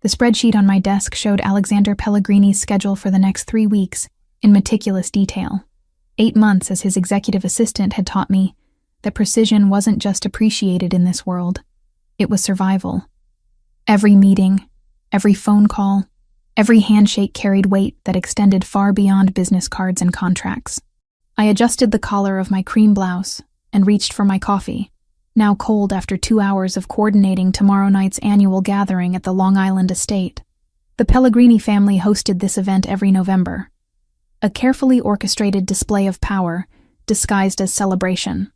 The spreadsheet on my desk showed Alexander Pellegrini's schedule for the next 3 weeks in meticulous detail. 8 months as his executive assistant had taught me that precision wasn't just appreciated in this world, it was survival. Every meeting, every phone call, every handshake carried weight that extended far beyond business cards and contracts. I adjusted the collar of my cream blouse and reached for my coffee, now cold after 2 hours of coordinating tomorrow night's annual gathering at the Long Island estate. The Pellegrini family hosted this event every November, a carefully orchestrated display of power disguised as celebration.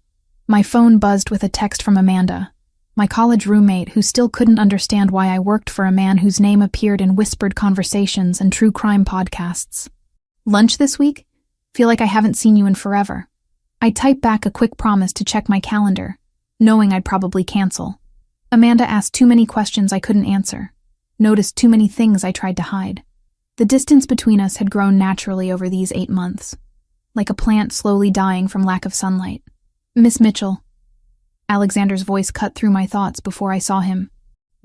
My phone buzzed with a text from Amanda, my college roommate who still couldn't understand why I worked for a man whose name appeared in whispered conversations and true crime podcasts. "Lunch this week? Feel like I haven't seen you in forever." I typed back a quick promise to check my calendar, knowing I'd probably cancel. Amanda asked too many questions I couldn't answer, noticed too many things I tried to hide. The distance between us had grown naturally over these 8 months, like a plant slowly dying from lack of sunlight. "Miss Mitchell." Alexander's voice cut through my thoughts before I saw him.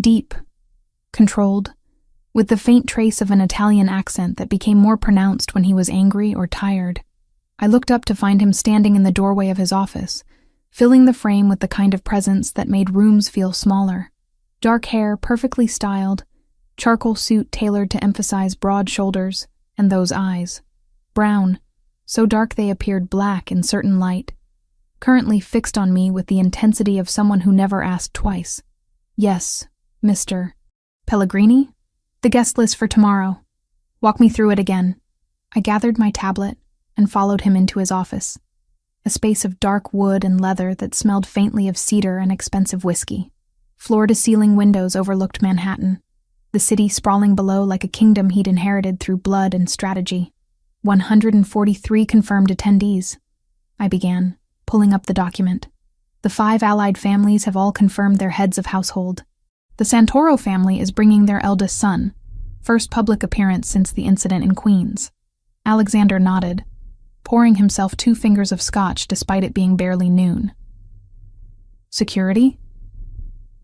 Deep, controlled, with the faint trace of an Italian accent that became more pronounced when he was angry or tired. I looked up to find him standing in the doorway of his office, filling the frame with the kind of presence that made rooms feel smaller. Dark hair, perfectly styled, charcoal suit tailored to emphasize broad shoulders, and those eyes. Brown, so dark they appeared black in certain light, currently fixed on me with the intensity of someone who never asked twice. "Yes, Mr. Pellegrini? The guest list for tomorrow. Walk me through it again." I gathered my tablet and followed him into his office, a space of dark wood and leather that smelled faintly of cedar and expensive whiskey. Floor-to-ceiling windows overlooked Manhattan, the city sprawling below like a kingdom he'd inherited through blood and strategy. 143 confirmed attendees, I began, pulling up the document. The 5 allied families have all confirmed their heads of household. The Santoro family is bringing their eldest son, first public appearance since the incident in Queens. Alexander nodded, pouring himself 2 fingers of scotch despite it being barely noon. "Security?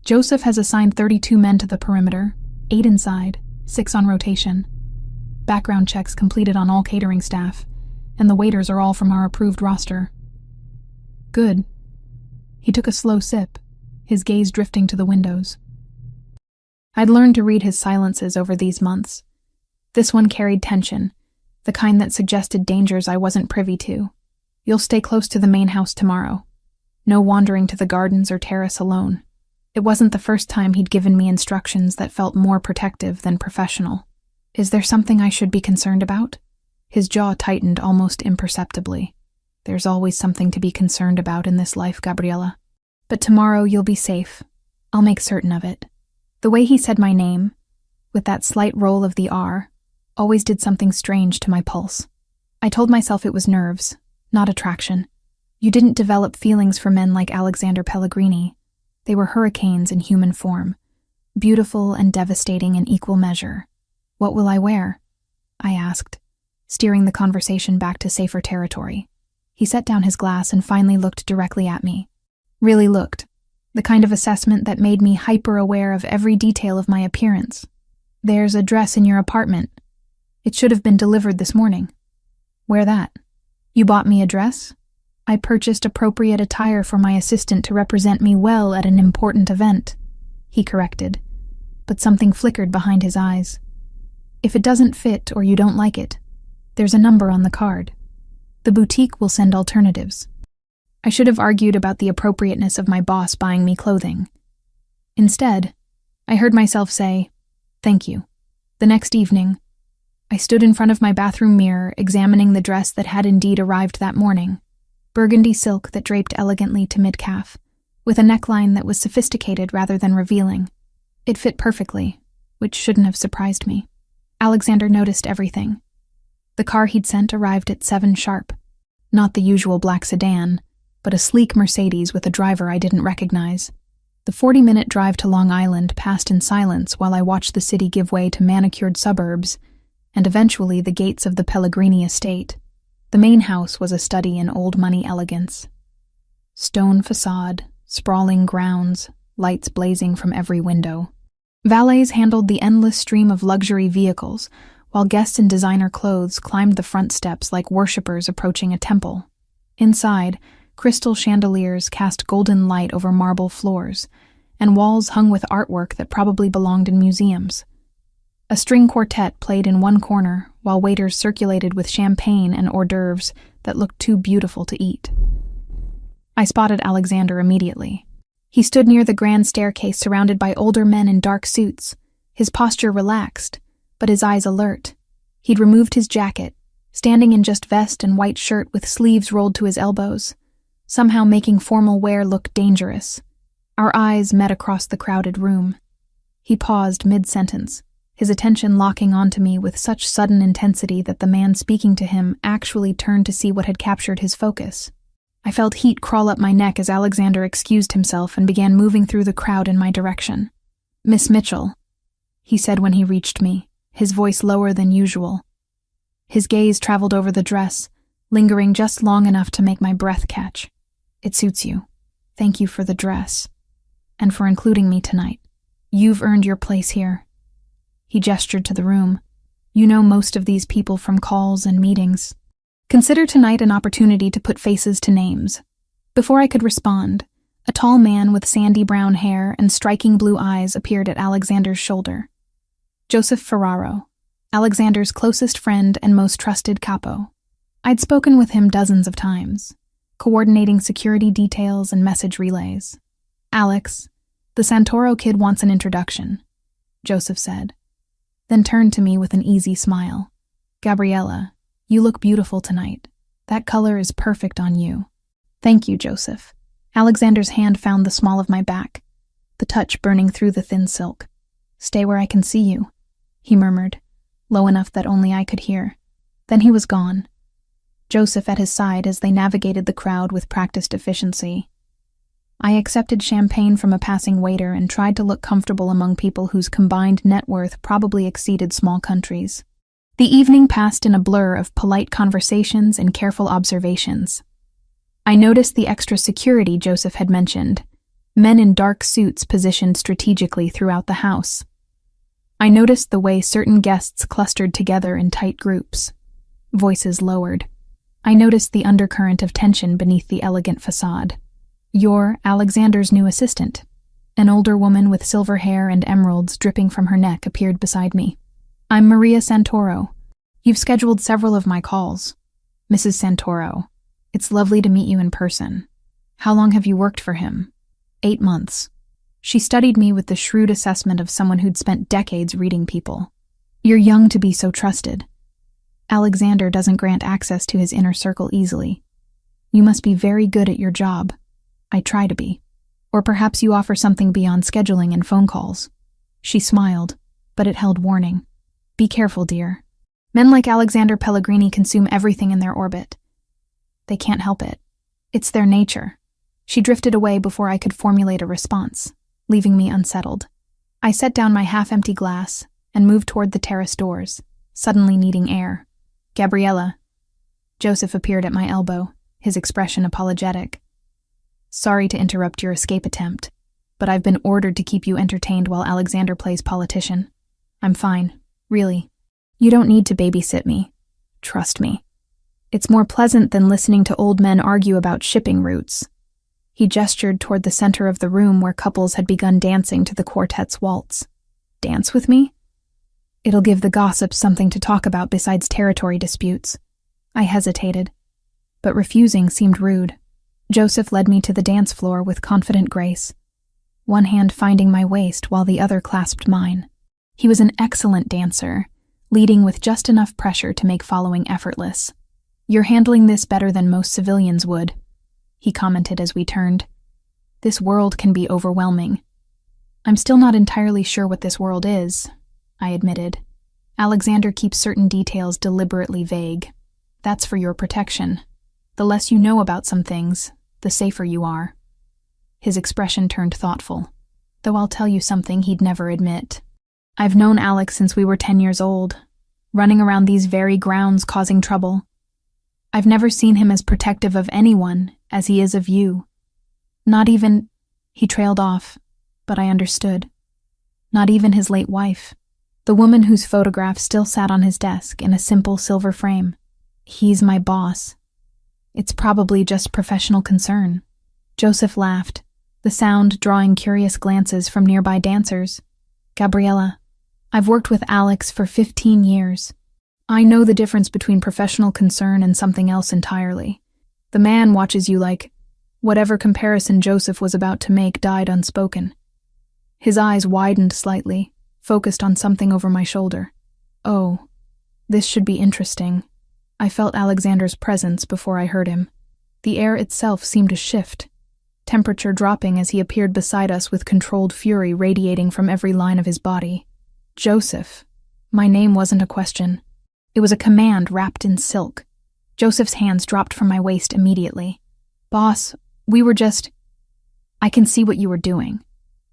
Joseph has assigned 32 men to the perimeter, 8 inside, 6 on rotation. Background checks completed on all catering staff, and the waiters are all from our approved roster." "Good." He took a slow sip, his gaze drifting to the windows. I'd learned to read his silences over these months. This one carried tension, the kind that suggested dangers I wasn't privy to. "You'll stay close to the main house tomorrow. No wandering to the gardens or terrace alone." It wasn't the first time he'd given me instructions that felt more protective than professional. "Is there something I should be concerned about?" His jaw tightened almost imperceptibly. "There's always something to be concerned about in this life, Gabriella. But tomorrow you'll be safe. I'll make certain of it." The way he said my name, with that slight roll of the R, always did something strange to my pulse. I told myself it was nerves, not attraction. You didn't develop feelings for men like Alexander Pellegrini. They were hurricanes in human form, beautiful and devastating in equal measure. "What will I wear?" I asked, steering the conversation back to safer territory. He set down his glass and finally looked directly at me. Really looked. The kind of assessment that made me hyper-aware of every detail of my appearance. "There's a dress in your apartment. It should have been delivered this morning." "Wear that." "You bought me a dress?" "I purchased appropriate attire for my assistant to represent me well at an important event," he corrected, but something flickered behind his eyes. "If it doesn't fit or you don't like it, there's a number on the card. The boutique will send alternatives." I should have argued about the appropriateness of my boss buying me clothing. Instead, I heard myself say, "Thank you." The next evening, I stood in front of my bathroom mirror examining the dress that had indeed arrived that morning. Burgundy silk that draped elegantly to mid-calf, with a neckline that was sophisticated rather than revealing. It fit perfectly, which shouldn't have surprised me. Alexander noticed everything. The car he'd sent arrived at 7 sharp. Not the usual black sedan, but a sleek Mercedes with a driver I didn't recognize. The 40-minute drive to Long Island passed in silence while I watched the city give way to manicured suburbs and eventually the gates of the Pellegrini estate. The main house was a study in old-money elegance. Stone facade, sprawling grounds, lights blazing from every window. Valets handled the endless stream of luxury vehicles, while guests in designer clothes climbed the front steps like worshippers approaching a temple. Inside, crystal chandeliers cast golden light over marble floors, and walls hung with artwork that probably belonged in museums. A string quartet played in one corner, while waiters circulated with champagne and hors d'oeuvres that looked too beautiful to eat. I spotted Alexander immediately. He stood near the grand staircase surrounded by older men in dark suits, his posture relaxed, but his eyes alert. He'd removed his jacket, standing in just vest and white shirt with sleeves rolled to his elbows, somehow making formal wear look dangerous. Our eyes met across the crowded room. He paused mid-sentence, his attention locking onto me with such sudden intensity that the man speaking to him actually turned to see what had captured his focus. I felt heat crawl up my neck as Alexander excused himself and began moving through the crowd in my direction. "Miss Mitchell," he said when he reached me, his voice lower than usual. His gaze traveled over the dress, lingering just long enough to make my breath catch. "It suits you. Thank you for the dress. And for including me tonight. You've earned your place here." He gestured to the room. "You know most of these people from calls and meetings. Consider tonight an opportunity to put faces to names." Before I could respond, a tall man with sandy brown hair and striking blue eyes appeared at Alexander's shoulder. Joseph Ferraro, Alexander's closest friend and most trusted capo. I'd spoken with him dozens of times, coordinating security details and message relays. "Alex, the Santoro kid wants an introduction," Joseph said, then turned to me with an easy smile. "Gabriella, you look beautiful tonight. That color is perfect on you." "Thank you, Joseph." Alexander's hand found the small of my back, the touch burning through the thin silk. "Stay where I can see you," he murmured, low enough that only I could hear. Then he was gone, Joseph at his side as they navigated the crowd with practiced efficiency. I accepted champagne from a passing waiter and tried to look comfortable among people whose combined net worth probably exceeded small countries. The evening passed in a blur of polite conversations and careful observations. I noticed the extra security Joseph had mentioned, men in dark suits positioned strategically throughout the house. I noticed the way certain guests clustered together in tight groups, voices lowered. I noticed the undercurrent of tension beneath the elegant facade. "You're Alexander's new assistant." An older woman with silver hair and emeralds dripping from her neck appeared beside me. "I'm Maria Santoro. You've scheduled several of my calls." "Mrs. Santoro, it's lovely to meet you in person. How long have you worked for him?" 8 months. She studied me with the shrewd assessment of someone who'd spent decades reading people. "You're young to be so trusted. Alexander doesn't grant access to his inner circle easily. You must be very good at your job." "I try to be. Or perhaps you offer something beyond scheduling and phone calls." She smiled, but it held warning. "Be careful, dear. Men like Alexander Pellegrini consume everything in their orbit. They can't help it. It's their nature." She drifted away before I could formulate a response, leaving me unsettled. I set down my half-empty glass and moved toward the terrace doors, suddenly needing air. "Gabriella." Joseph appeared at my elbow, his expression apologetic. "Sorry to interrupt your escape attempt, but I've been ordered to keep you entertained while Alexander plays politician. I'm fine, really. You don't need to babysit me. Trust me. It's more pleasant than listening to old men argue about shipping routes." He gestured toward the center of the room where couples had begun dancing to the quartet's waltz. "Dance with me? It'll give the gossips something to talk about besides territory disputes." I hesitated, but refusing seemed rude. Joseph led me to the dance floor with confident grace, one hand finding my waist while the other clasped mine. He was an excellent dancer, leading with just enough pressure to make following effortless. "You're handling this better than most civilians would," he commented as we turned. "This world can be overwhelming." "I'm still not entirely sure what this world is," I admitted. "Alexander keeps certain details deliberately vague. That's for your protection. The less you know about some things, the safer you are." His expression turned thoughtful, though I'll tell you something he'd never admit. "I've known Alex since we were 10 years old, running around these very grounds causing trouble. I've never seen him as protective of anyone as he is of you. Not even—" He trailed off, but I understood. Not even his late wife. The woman whose photograph still sat on his desk in a simple silver frame. He's my boss. It's probably just professional concern. Joseph laughed, the sound drawing curious glances from nearby dancers. Gabriella, I've worked with Alex for 15 years. I know the difference between professional concern and something else entirely. The man watches you like whatever comparison Joseph was about to make died unspoken. His eyes widened slightly, focused on something over my shoulder. Oh, this should be interesting. I felt Alexander's presence before I heard him. The air itself seemed to shift, temperature dropping as he appeared beside us with controlled fury radiating from every line of his body. Joseph. My name wasn't a question. It was a command wrapped in silk. Joseph's hands dropped from my waist immediately. Boss, we were just... I can see what you were doing.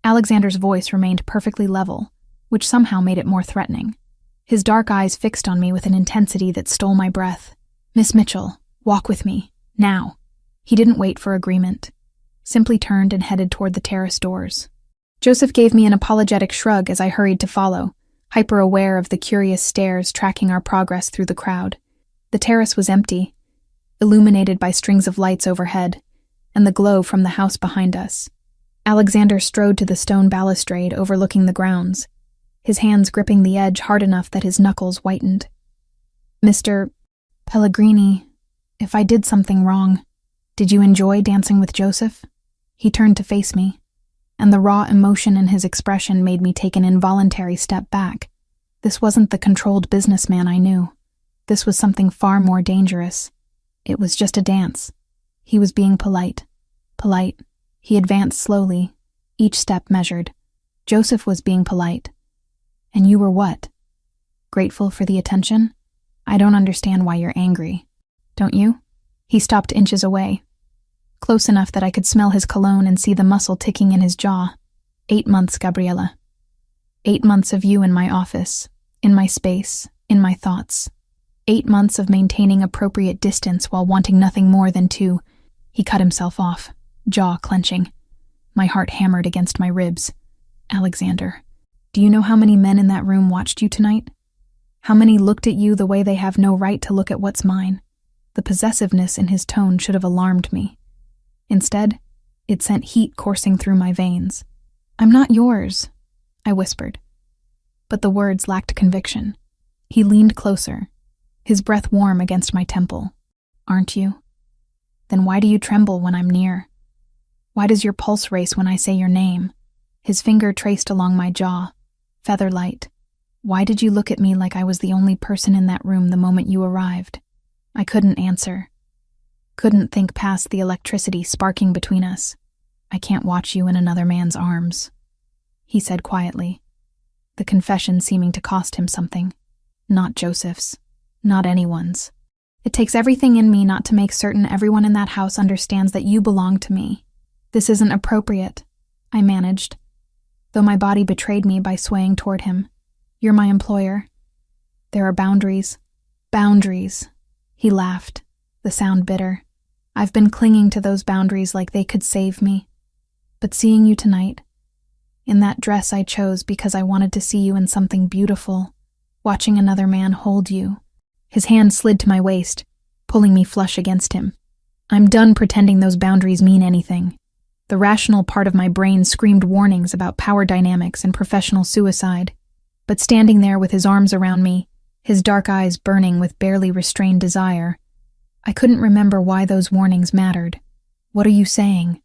Alexander's voice remained perfectly level, which somehow made it more threatening. His dark eyes fixed on me with an intensity that stole my breath. Miss Mitchell, walk with me, now. He didn't wait for agreement, simply turned and headed toward the terrace doors. Joseph gave me an apologetic shrug as I hurried to follow, hyper-aware of the curious stares tracking our progress through the crowd. The terrace was empty, illuminated by strings of lights overhead, and the glow from the house behind us. Alexander strode to the stone balustrade overlooking the grounds, his hands gripping the edge hard enough that his knuckles whitened. Mr. Pellegrini, if I did something wrong, did you enjoy dancing with Joseph? He turned to face me, and the raw emotion in his expression made me take an involuntary step back. This wasn't the controlled businessman I knew. This was something far more dangerous. It was just a dance. He was being polite. Polite. He advanced slowly, each step measured. Joseph was being polite. And you were what? Grateful for the attention? I don't understand why you're angry. Don't you? He stopped inches away, close enough that I could smell his cologne and see the muscle ticking in his jaw. 8 months, Gabriella. 8 months of you in my office, in my space, in my thoughts. 8 months of maintaining appropriate distance while wanting nothing more than to... He cut himself off, jaw clenching. My heart hammered against my ribs. Alexander, do you know how many men in that room watched you tonight? How many looked at you the way they have no right to look at what's mine? The possessiveness in his tone should have alarmed me. Instead, it sent heat coursing through my veins. I'm not yours, I whispered. But the words lacked conviction. He leaned closer, his breath warm against my temple. Aren't you? Then why do you tremble when I'm near? Why does your pulse race when I say your name? His finger traced along my jaw, feather-light. Why did you look at me like I was the only person in that room the moment you arrived? I couldn't answer. Couldn't think past the electricity sparking between us. I can't watch you in another man's arms, he said quietly, the confession seeming to cost him something. Not Joseph's. Not anyone's. It takes everything in me not to make certain everyone in that house understands that you belong to me. This isn't appropriate, I managed, though my body betrayed me by swaying toward him. You're my employer. There are boundaries. Boundaries. He laughed, the sound bitter. I've been clinging to those boundaries like they could save me. But seeing you tonight, in that dress I chose because I wanted to see you in something beautiful, watching another man hold you. His hand slid to my waist, pulling me flush against him. I'm done pretending those boundaries mean anything. The rational part of my brain screamed warnings about power dynamics and professional suicide. But standing there with his arms around me, his dark eyes burning with barely restrained desire, I couldn't remember why those warnings mattered. What are you saying?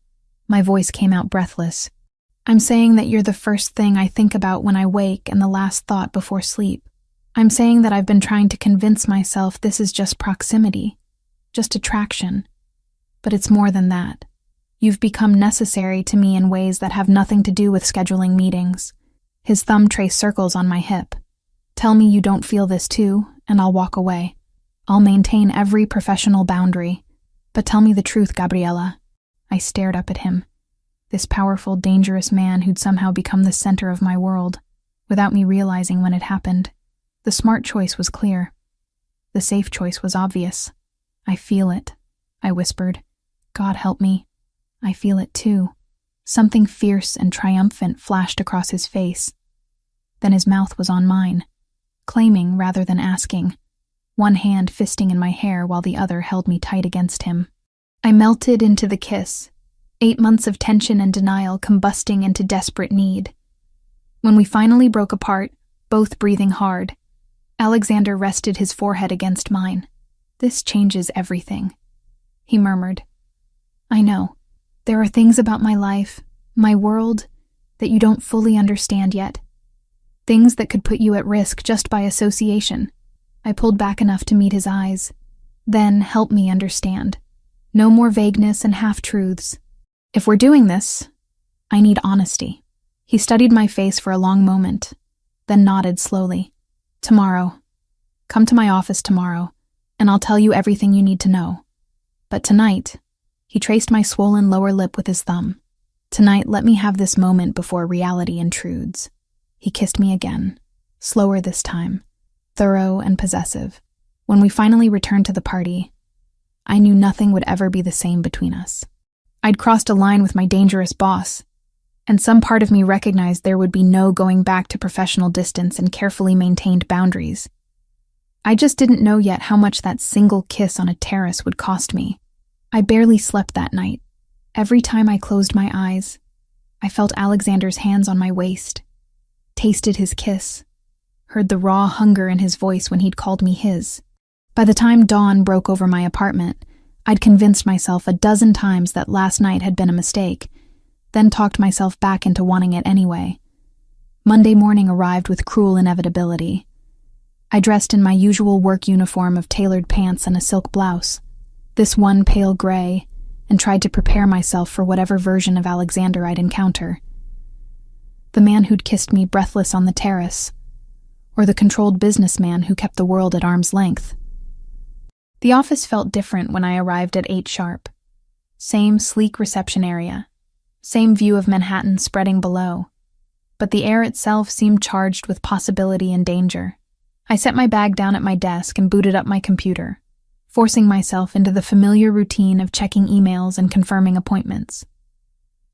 My voice came out breathless. I'm saying that you're the first thing I think about when I wake and the last thought before sleep. I'm saying that I've been trying to convince myself this is just proximity, just attraction. But it's more than that. You've become necessary to me in ways that have nothing to do with scheduling meetings. His thumb traced circles on my hip. Tell me you don't feel this too, and I'll walk away. I'll maintain every professional boundary. But tell me the truth, Gabriella. I stared up at him, this powerful, dangerous man who'd somehow become the center of my world, without me realizing when it happened. The smart choice was clear. The safe choice was obvious. I feel it, I whispered. God help me. I feel it too. Something fierce and triumphant flashed across his face. Then his mouth was on mine, claiming rather than asking, one hand fisting in my hair while the other held me tight against him. I melted into the kiss, 8 months of tension and denial combusting into desperate need. When we finally broke apart, both breathing hard, Alexander rested his forehead against mine. "This changes everything," he murmured. "I know. There are things about my life, my world, that you don't fully understand yet. Things that could put you at risk just by association." I pulled back enough to meet his eyes. "Then help me understand. No more vagueness and half-truths. If we're doing this, I need honesty." He studied my face for a long moment, then nodded slowly. "Tomorrow. Come to my office tomorrow, and I'll tell you everything you need to know. But tonight," he traced my swollen lower lip with his thumb. "Tonight, let me have this moment before reality intrudes." He kissed me again, slower this time, thorough and possessive. When we finally returned to the party, I knew nothing would ever be the same between us. I'd crossed a line with my dangerous boss, and some part of me recognized there would be no going back to professional distance and carefully maintained boundaries. I just didn't know yet how much that single kiss on a terrace would cost me. I barely slept that night. Every time I closed my eyes, I felt Alexander's hands on my waist, tasted his kiss, heard the raw hunger in his voice when he'd called me his. By the time dawn broke over my apartment, I'd convinced myself a dozen times that last night had been a mistake, then talked myself back into wanting it anyway. Monday morning arrived with cruel inevitability. I dressed in my usual work uniform of tailored pants and a silk blouse, this one pale gray, and tried to prepare myself for whatever version of Alexander I'd encounter. The man who'd kissed me breathless on the terrace, or the controlled businessman who kept the world at arm's length. The office felt different when I arrived at 8 sharp. Same sleek reception area, same view of Manhattan spreading below, but the air itself seemed charged with possibility and danger. I set my bag down at my desk and booted up my computer, forcing myself into the familiar routine of checking emails and confirming appointments.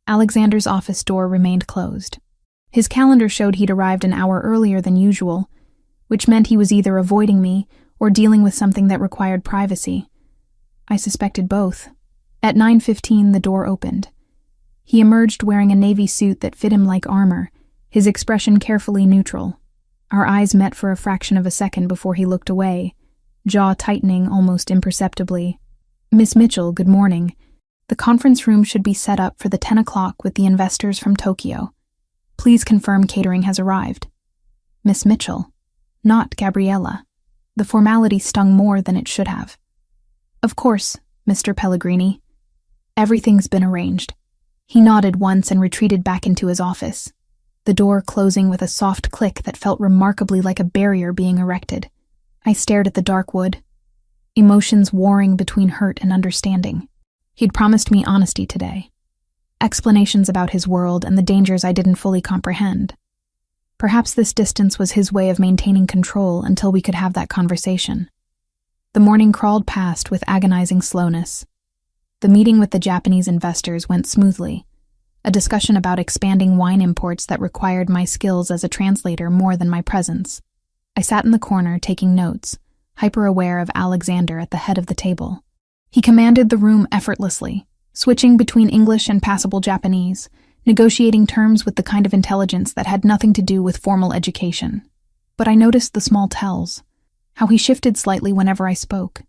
Alexander's office door remained closed. His calendar showed he'd arrived an hour earlier than usual, which meant he was either avoiding me or dealing with something that required privacy. I suspected both. At 9:15, the door opened. He emerged wearing a navy suit that fit him like armor, his expression carefully neutral. Our eyes met for a fraction of a second before he looked away, jaw tightening almost imperceptibly. "Miss Mitchell, good morning. The conference room should be set up for the 10 o'clock with the investors from Tokyo. Please confirm catering has arrived." Miss Mitchell, not Gabriella. The formality stung more than it should have. "Of course, Mr. Pellegrini. Everything's been arranged." He nodded once and retreated back into his office, the door closing with a soft click that felt remarkably like a barrier being erected. I stared at the dark wood, emotions warring between hurt and understanding. He'd promised me honesty today, explanations about his world and the dangers I didn't fully comprehend. Perhaps this distance was his way of maintaining control until we could have that conversation. The morning crawled past with agonizing slowness. The meeting with the Japanese investors went smoothly, a discussion about expanding wine imports that required my skills as a translator more than my presence. I sat in the corner taking notes, hyper-aware of Alexander at the head of the table. He commanded the room effortlessly, switching between English and passable Japanese, negotiating terms with the kind of intelligence that had nothing to do with formal education. But I noticed the small tells, how he shifted slightly whenever I spoke,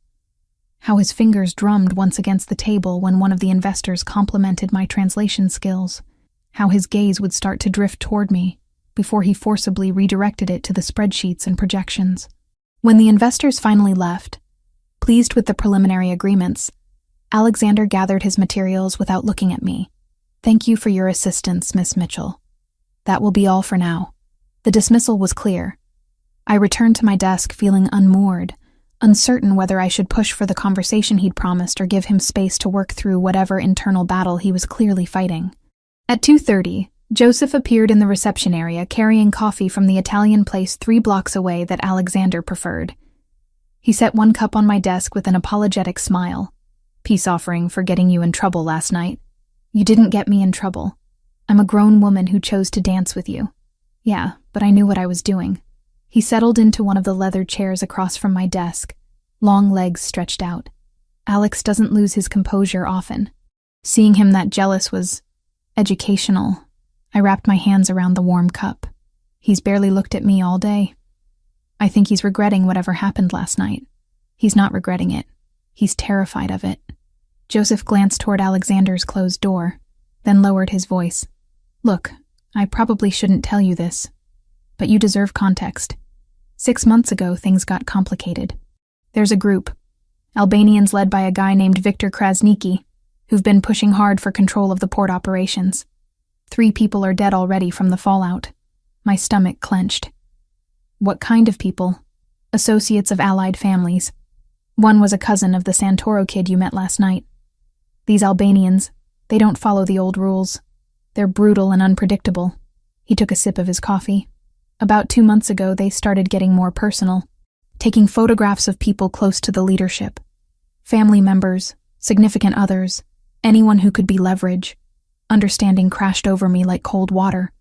how his fingers drummed once against the table when one of the investors complimented my translation skills, how his gaze would start to drift toward me before he forcibly redirected it to the spreadsheets and projections. When the investors finally left, pleased with the preliminary agreements, Alexander gathered his materials without looking at me. "Thank you for your assistance, Miss Mitchell. That will be all for now." The dismissal was clear. I returned to my desk feeling unmoored, uncertain whether I should push for the conversation he'd promised or give him space to work through whatever internal battle he was clearly fighting. At 2:30, Joseph appeared in the reception area carrying coffee from the Italian place 3 blocks away that Alexander preferred. He set one cup on my desk with an apologetic smile. "Peace offering for getting you in trouble last night." "You didn't get me in trouble. I'm a grown woman who chose to dance with you." Yeah, but I knew what I was doing. He settled into one of the leather chairs across from my desk, long legs stretched out. Alex doesn't lose his composure often. Seeing him that jealous was educational. I wrapped my hands around the warm cup. He's barely looked at me all day. I think he's regretting whatever happened last night. He's not regretting it. He's terrified of it. Joseph glanced toward Alexander's closed door, then lowered his voice. Look, I probably shouldn't tell you this, but you deserve context. 6 months ago, things got complicated. There's a group, Albanians led by a guy named Viktor Krasniki, who've been pushing hard for control of the port operations. 3 people are dead already from the fallout. My stomach clenched. What kind of people? Associates of allied families. One was a cousin of the Santoro kid you met last night. These Albanians, they don't follow the old rules. They're brutal and unpredictable. He took a sip of his coffee. About 2 months ago, they started getting more personal, taking photographs of people close to the leadership. Family members, significant others, anyone who could be leverage. Understanding crashed over me like cold water.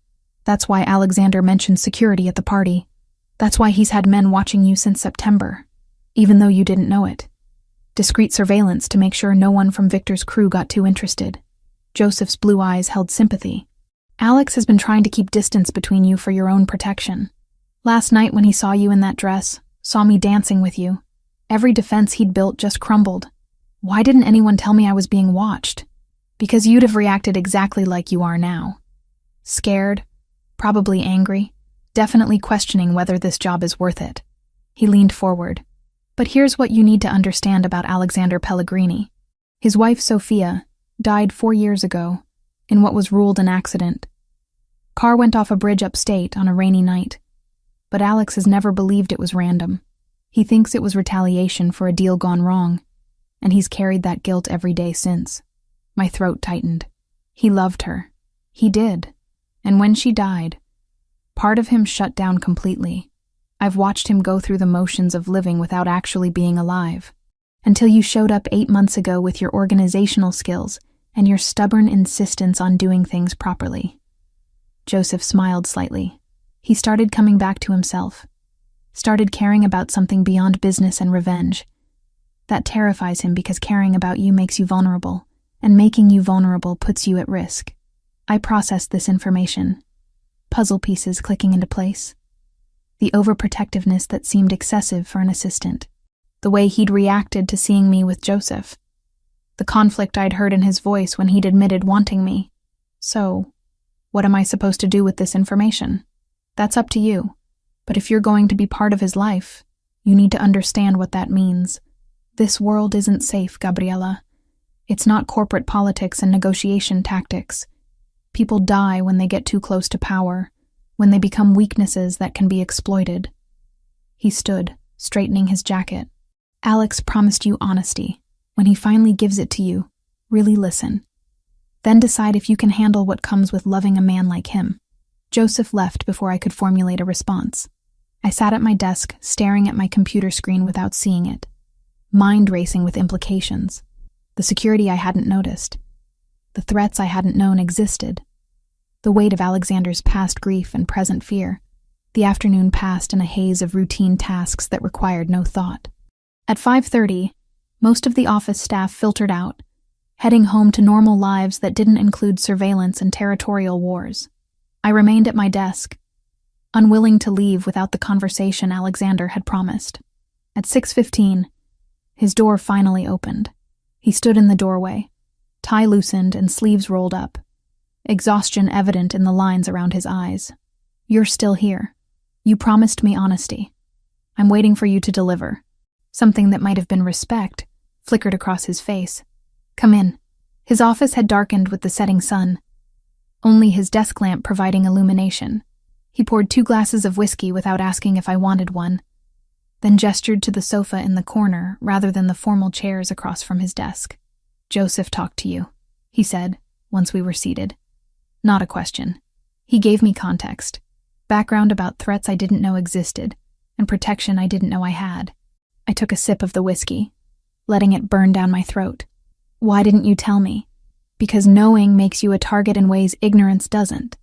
That's why Alexander mentioned security at the party. That's why he's had men watching you since September, even though you didn't know it. Discreet surveillance to make sure no one from Victor's crew got too interested. Joseph's blue eyes held sympathy. Alex has been trying to keep distance between you for your own protection. Last night when he saw you in that dress, saw me dancing with you, every defense he'd built just crumbled. Why didn't anyone tell me I was being watched? Because you'd have reacted exactly like you are now. Scared, probably angry, definitely questioning whether this job is worth it. He leaned forward. But here's what you need to understand about Alexander Pellegrini. His wife, Sophia, died 4 years ago in what was ruled an accident. Car went off a bridge upstate on a rainy night. But Alex has never believed it was random. He thinks it was retaliation for a deal gone wrong, and he's carried that guilt every day since. My throat tightened. He loved her. He did. And when she died, part of him shut down completely. I've watched him go through the motions of living without actually being alive. Until you showed up 8 months ago with your organizational skills and your stubborn insistence on doing things properly. Joseph smiled slightly. He started coming back to himself. Started caring about something beyond business and revenge. That terrifies him because caring about you makes you vulnerable, and making you vulnerable puts you at risk. I processed this information. Puzzle pieces clicking into place. The overprotectiveness that seemed excessive for an assistant. The way he'd reacted to seeing me with Joseph. The conflict I'd heard in his voice when he'd admitted wanting me. So, what am I supposed to do with this information? That's up to you. But if you're going to be part of his life, you need to understand what that means. This world isn't safe, Gabriella. It's not corporate politics and negotiation tactics. People die when they get too close to power, when they become weaknesses that can be exploited. He stood, straightening his jacket. Alex promised you honesty. When he finally gives it to you, really listen. Then decide if you can handle what comes with loving a man like him. Joseph left before I could formulate a response. I sat at my desk, staring at my computer screen without seeing it. Mind racing with implications. The security I hadn't noticed. The threats I hadn't known existed. The weight of Alexander's past grief and present fear. The afternoon passed in a haze of routine tasks that required no thought. At 5:30, most of the office staff filtered out, heading home to normal lives that didn't include surveillance and territorial wars. I remained at my desk, unwilling to leave without the conversation Alexander had promised. At 6:15, his door finally opened. He stood in the doorway, tie loosened and sleeves rolled up, exhaustion evident in the lines around his eyes. You're still here. You promised me honesty. I'm waiting for you to deliver. Something that might have been respect flickered across his face. Come in. His office had darkened with the setting sun, only his desk lamp providing illumination. He poured 2 glasses of whiskey without asking if I wanted one, then gestured to the sofa in the corner rather than the formal chairs across from his desk. Joseph talked to you, he said, once we were seated. Not a question. He gave me context, background about threats I didn't know existed, and protection I didn't know I had. I took a sip of the whiskey, letting it burn down my throat. Why didn't you tell me? Because knowing makes you a target in ways ignorance doesn't.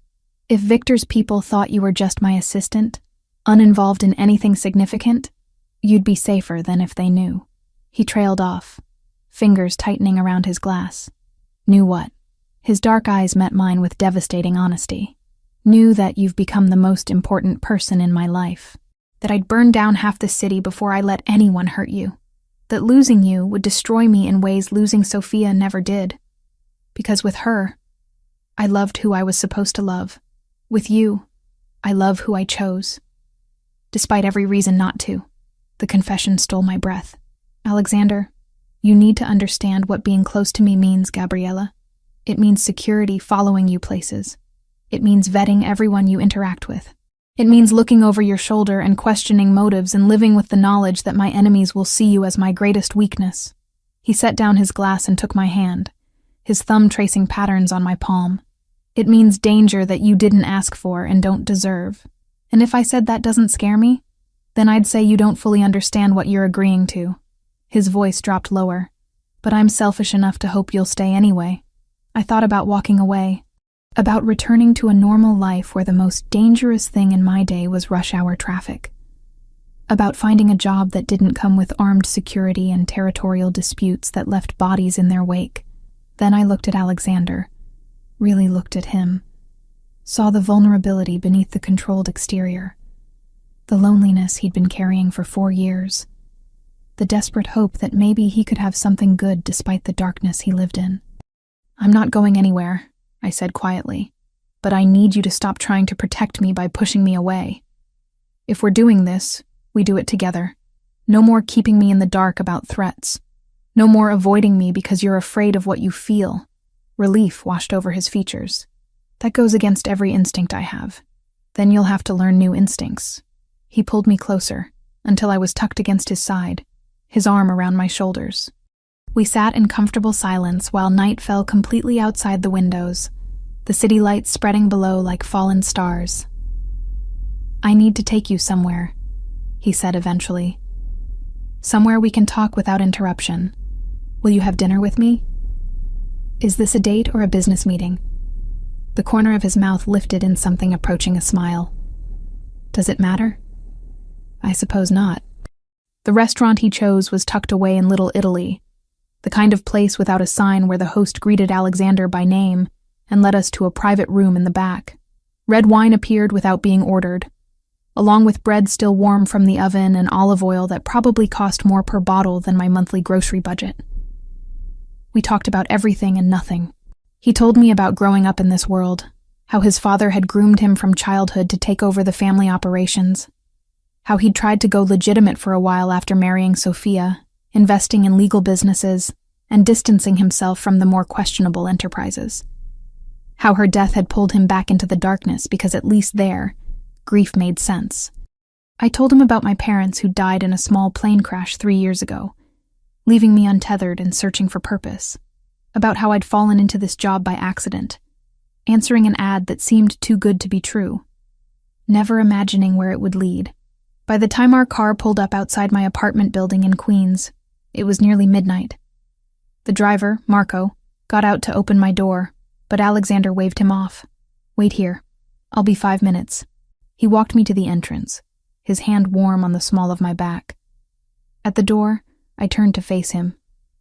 If Victor's people thought you were just my assistant, uninvolved in anything significant, you'd be safer than if they knew. He trailed off, fingers tightening around his glass. Knew what? His dark eyes met mine with devastating honesty. Knew that you've become the most important person in my life. That I'd burn down half the city before I let anyone hurt you. That losing you would destroy me in ways losing Sophia never did. Because with her, I loved who I was supposed to love. With you, I love who I chose. Despite every reason not to, the confession stole my breath. Alexander, you need to understand what being close to me means, Gabriella. It means security following you places. It means vetting everyone you interact with. It means looking over your shoulder and questioning motives and living with the knowledge that my enemies will see you as my greatest weakness. He set down his glass and took my hand, his thumb tracing patterns on my palm. It means danger that you didn't ask for and don't deserve. And if I said that doesn't scare me, then I'd say you don't fully understand what you're agreeing to. His voice dropped lower. But I'm selfish enough to hope you'll stay anyway. I thought about walking away, about returning to a normal life where the most dangerous thing in my day was rush hour traffic. About finding a job that didn't come with armed security and territorial disputes that left bodies in their wake. Then I looked at Alexander, really looked at him, saw the vulnerability beneath the controlled exterior, the loneliness he'd been carrying for 4 years, the desperate hope that maybe he could have something good despite the darkness he lived in. I'm not going anywhere, I said quietly, but I need you to stop trying to protect me by pushing me away. If we're doing this, we do it together. No more keeping me in the dark about threats. No more avoiding me because you're afraid of what you feel. Relief washed over his features. That goes against every instinct I have. Then you'll have to learn new instincts. He pulled me closer, until I was tucked against his side, his arm around my shoulders. We sat in comfortable silence while night fell completely outside the windows, the city lights spreading below like fallen stars. I need to take you somewhere, he said eventually. Somewhere we can talk without interruption. Will you have dinner with me? Is this a date or a business meeting? The corner of his mouth lifted in something approaching a smile. Does it matter? I suppose not. The restaurant he chose was tucked away in Little Italy, the kind of place without a sign where the host greeted Alexander by name and led us to a private room in the back. Red wine appeared without being ordered, along with bread still warm from the oven and olive oil that probably cost more per bottle than my monthly grocery budget. We talked about everything and nothing. He told me about growing up in this world, how his father had groomed him from childhood to take over the family operations, how he'd tried to go legitimate for a while after marrying Sophia, investing in legal businesses, and distancing himself from the more questionable enterprises. How her death had pulled him back into the darkness because at least there, grief made sense. I told him about my parents who died in a small plane crash 3 years ago, leaving me untethered and searching for purpose. About how I'd fallen into this job by accident, answering an ad that seemed too good to be true, never imagining where it would lead. By the time our car pulled up outside my apartment building in Queens, it was nearly midnight. The driver, Marco, got out to open my door, but Alexander waved him off. Wait here. I'll be 5 minutes. He walked me to the entrance, his hand warm on the small of my back. At the door, I turned to face him,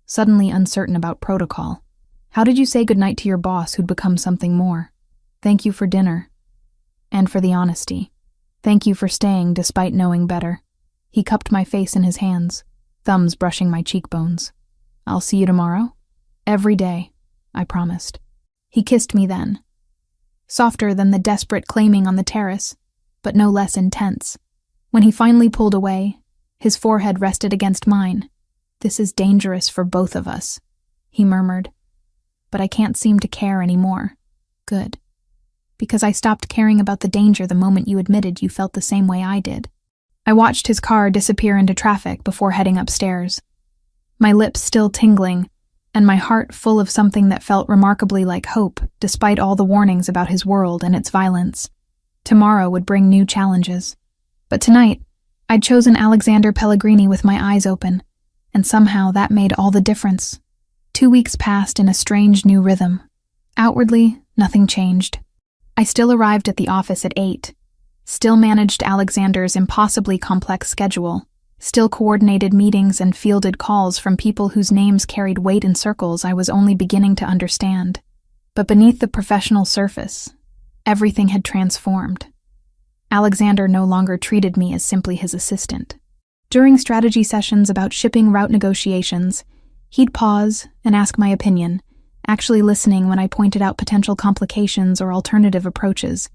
suddenly uncertain about protocol. How did you say goodnight to your boss who'd become something more? Thank you for dinner. And for the honesty. Thank you for staying despite knowing better. He cupped my face in his hands, thumbs brushing my cheekbones. I'll see you tomorrow? Every day, I promised. He kissed me then. Softer than the desperate claiming on the terrace, but no less intense. When he finally pulled away, his forehead rested against mine. This is dangerous for both of us, he murmured. But I can't seem to care anymore. Good. Because I stopped caring about the danger the moment you admitted you felt the same way I did. I watched his car disappear into traffic before heading upstairs, my lips still tingling, and my heart full of something that felt remarkably like hope, despite all the warnings about his world and its violence. Tomorrow would bring new challenges. But tonight, I'd chosen Alexander Pellegrini with my eyes open, and somehow that made all the difference. 2 weeks passed in a strange new rhythm. Outwardly, nothing changed. I still arrived at the office at 8, still managed Alexander's impossibly complex schedule, still coordinated meetings and fielded calls from people whose names carried weight in circles I was only beginning to understand. But beneath the professional surface, everything had transformed. Alexander no longer treated me as simply his assistant. During strategy sessions about shipping route negotiations, he'd pause and ask my opinion, actually listening when I pointed out potential complications or alternative approaches.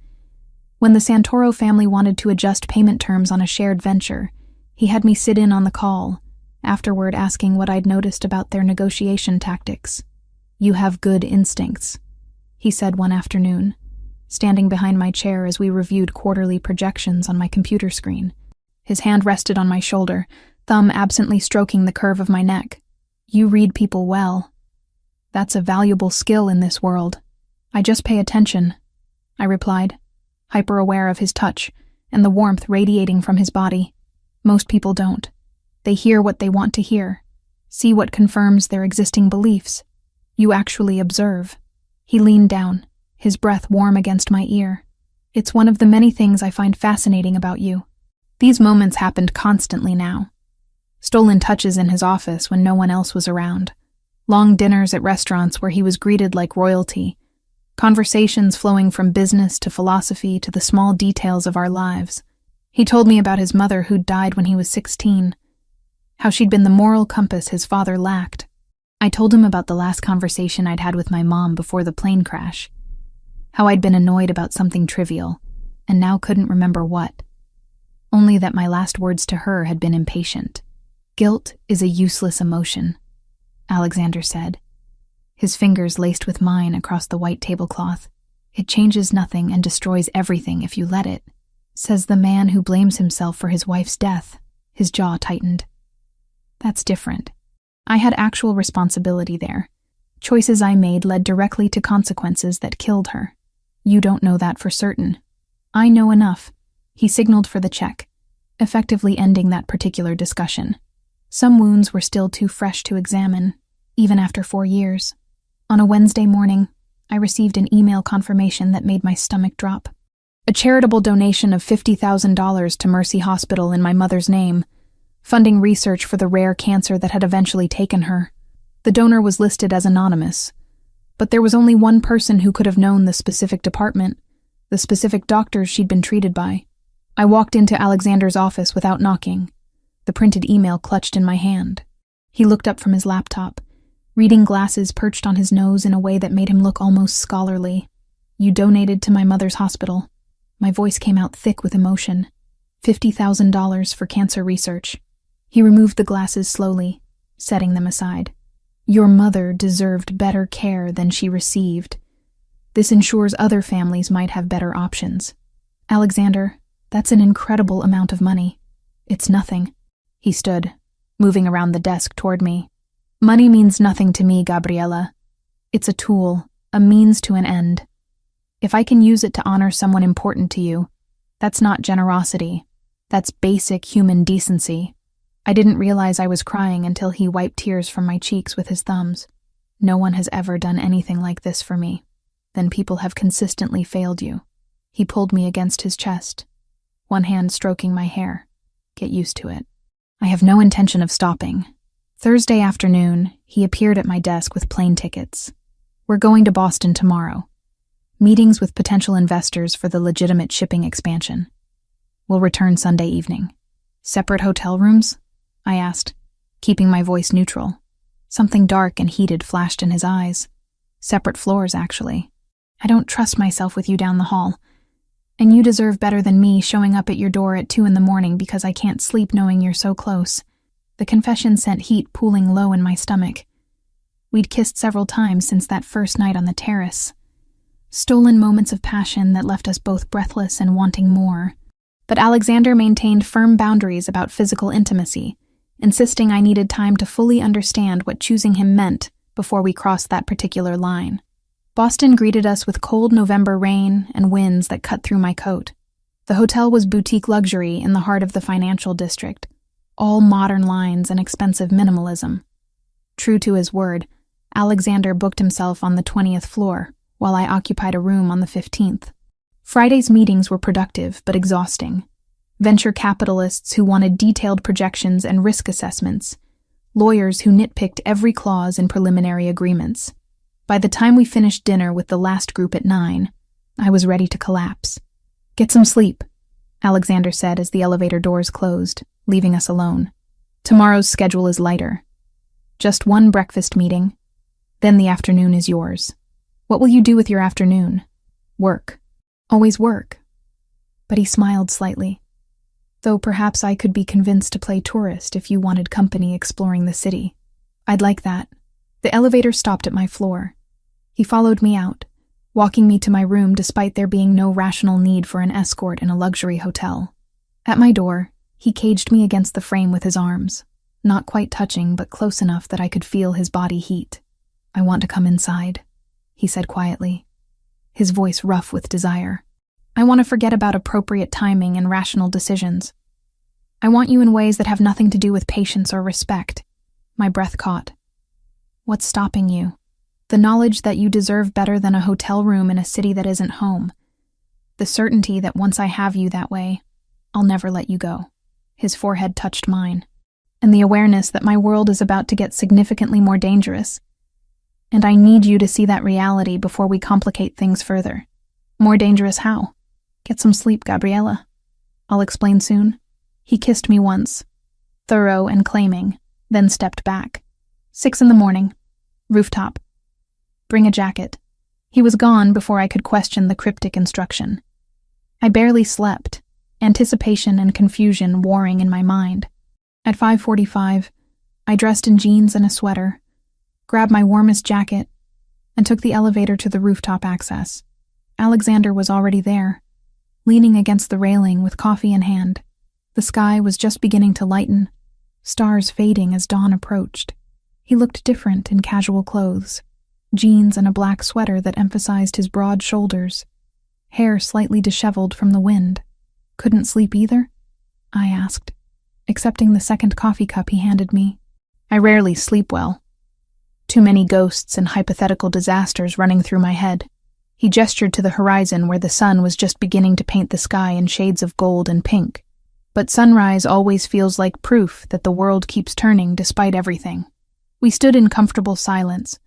When the Santoro family wanted to adjust payment terms on a shared venture, he had me sit in on the call, afterward asking what I'd noticed about their negotiation tactics. "You have good instincts," he said one afternoon, standing behind my chair as we reviewed quarterly projections on my computer screen. His hand rested on my shoulder, thumb absently stroking the curve of my neck. "You read people well. That's a valuable skill in this world." "I just pay attention," I replied, hyper-aware of his touch and the warmth radiating from his body. "Most people don't. They hear what they want to hear, see what confirms their existing beliefs. You actually observe." He leaned down, his breath warm against my ear. "It's one of the many things I find fascinating about you." These moments happened constantly now. Stolen touches in his office when no one else was around. Long dinners at restaurants where he was greeted like royalty. Conversations flowing from business to philosophy to the small details of our lives. He told me about his mother who'd died when he was 16, how she'd been the moral compass his father lacked. I told him about the last conversation I'd had with my mom before the plane crash, how I'd been annoyed about something trivial, and now couldn't remember what. Only that my last words to her had been impatient. "Guilt is a useless emotion," Alexander said, his fingers laced with mine across the white tablecloth. "It changes nothing and destroys everything if you let it," says the man who blames himself for his wife's death. His jaw tightened. That's different. I had actual responsibility there. Choices I made led directly to consequences that killed her. You don't know that for certain. I know enough. He signaled for the check, effectively ending that particular discussion. Some wounds were still too fresh to examine, even after 4 years. On a Wednesday morning, I received an email confirmation that made my stomach drop. A charitable donation of $50,000 to Mercy Hospital in my mother's name, funding research for the rare cancer that had eventually taken her. The donor was listed as anonymous, but there was only one person who could have known the specific department, the specific doctors she'd been treated by. I walked into Alexander's office without knocking, the printed email clutched in my hand. He looked up from his laptop, reading glasses perched on his nose in a way that made him look almost scholarly. "You donated to my mother's hospital." My voice came out thick with emotion. $50,000 for cancer research. He removed the glasses slowly, setting them aside. "Your mother deserved better care than she received. This ensures other families might have better options." "Alexander, that's an incredible amount of money." "It's nothing." He stood, moving around the desk toward me. "Money means nothing to me, Gabriella. It's a tool, a means to an end. If I can use it to honor someone important to you, that's not generosity. That's basic human decency." I didn't realize I was crying until he wiped tears from my cheeks with his thumbs. "No one has ever done anything like this for me. Then people have consistently failed you." He pulled me against his chest, one hand stroking my hair. "Get used to it." I have no intention of stopping. Thursday afternoon, he appeared at my desk with plane tickets. "We're going to Boston tomorrow. Meetings with potential investors for the legitimate shipping expansion. We'll return Sunday evening." "Separate hotel rooms?" I asked, keeping my voice neutral. Something dark and heated flashed in his eyes. "Separate floors, actually. I don't trust myself with you down the hall. And you deserve better than me showing up at your door at 2 a.m. because I can't sleep knowing you're so close." The confession sent heat pooling low in my stomach. We'd kissed several times since that first night on the terrace. Stolen moments of passion that left us both breathless and wanting more. But Alexander maintained firm boundaries about physical intimacy, insisting I needed time to fully understand what choosing him meant before we crossed that particular line. Boston greeted us with cold November rain and winds that cut through my coat. The hotel was boutique luxury in the heart of the financial district, all modern lines and expensive minimalism. True to his word, Alexander booked himself on the 20th floor, while I occupied a room on the 15th. Friday's meetings were productive but exhausting. Venture capitalists who wanted detailed projections and risk assessments, lawyers who nitpicked every clause in preliminary agreements. By the time we finished dinner with the last group at 9, I was ready to collapse. "Get some sleep," Alexander said as the elevator doors closed, leaving us alone. "Tomorrow's schedule is lighter. Just one breakfast meeting, then the afternoon is yours. What will you do with your afternoon?" "Work. Always work." But he smiled slightly. "Though perhaps I could be convinced to play tourist if you wanted company exploring the city. I'd like that." The elevator stopped at my floor. He followed me out, walking me to my room despite there being no rational need for an escort in a luxury hotel. At my door, he caged me against the frame with his arms, not quite touching but close enough that I could feel his body heat. "I want to come inside," he said quietly, his voice rough with desire. "I want to forget about appropriate timing and rational decisions. I want you in ways that have nothing to do with patience or respect." My breath caught. "What's stopping you?" "The knowledge that you deserve better than a hotel room in a city that isn't home. The certainty that once I have you that way, I'll never let you go." His forehead touched mine. "And the awareness that my world is about to get significantly more dangerous. And I need you to see that reality before we complicate things further." "More dangerous how?" "Get some sleep, Gabriella. I'll explain soon." He kissed me once, thorough and claiming, then stepped back. 6 a.m, rooftop. "Bring a jacket." He was gone before I could question the cryptic instruction. I barely slept, anticipation and confusion warring in my mind. At 5:45, I dressed in jeans and a sweater, grabbed my warmest jacket, and took the elevator to the rooftop access. Alexander was already there, leaning against the railing with coffee in hand. The sky was just beginning to lighten, stars fading as dawn approached. He looked different in casual clothes, jeans and a black sweater that emphasized his broad shoulders, hair slightly disheveled from the wind. "Couldn't sleep either?" I asked, accepting the second coffee cup he handed me. "I rarely sleep well. Too many ghosts and hypothetical disasters running through my head." He gestured to the horizon where the sun was just beginning to paint the sky in shades of gold and pink. "But sunrise always feels like proof that the world keeps turning despite everything." We stood in comfortable silence,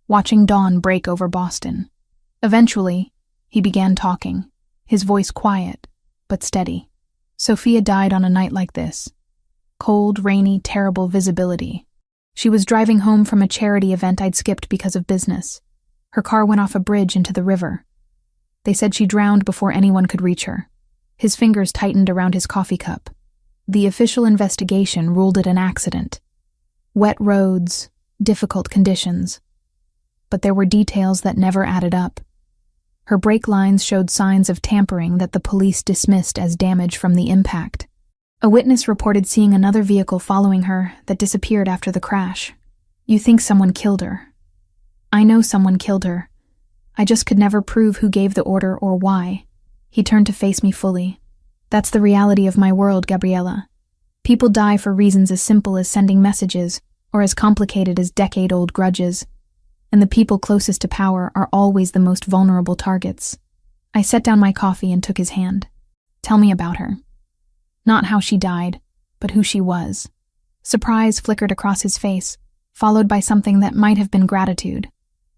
watching dawn break over Boston. Eventually, he began talking, his voice quiet, but steady. "Sophia died on a night like this. Cold, rainy, terrible visibility. She was driving home from a charity event I'd skipped because of business. Her car went off a bridge into the river. They said she drowned before anyone could reach her." His fingers tightened around his coffee cup. "The official investigation ruled it an accident. Wet roads, difficult conditions. But there were details that never added up. Her brake lines showed signs of tampering that the police dismissed as damage from the impact. A witness reported seeing another vehicle following her that disappeared after the crash. You think someone killed her. I know someone killed her. I just could never prove who gave the order or why." He turned to face me fully. "That's the reality of my world, Gabriella. People die for reasons as simple as sending messages or as complicated as decade-old grudges. And the people closest to power are always the most vulnerable targets." I set down my coffee and took his hand. "Tell me about her. Not how she died, but who she was." Surprise flickered across his face, followed by something that might have been gratitude.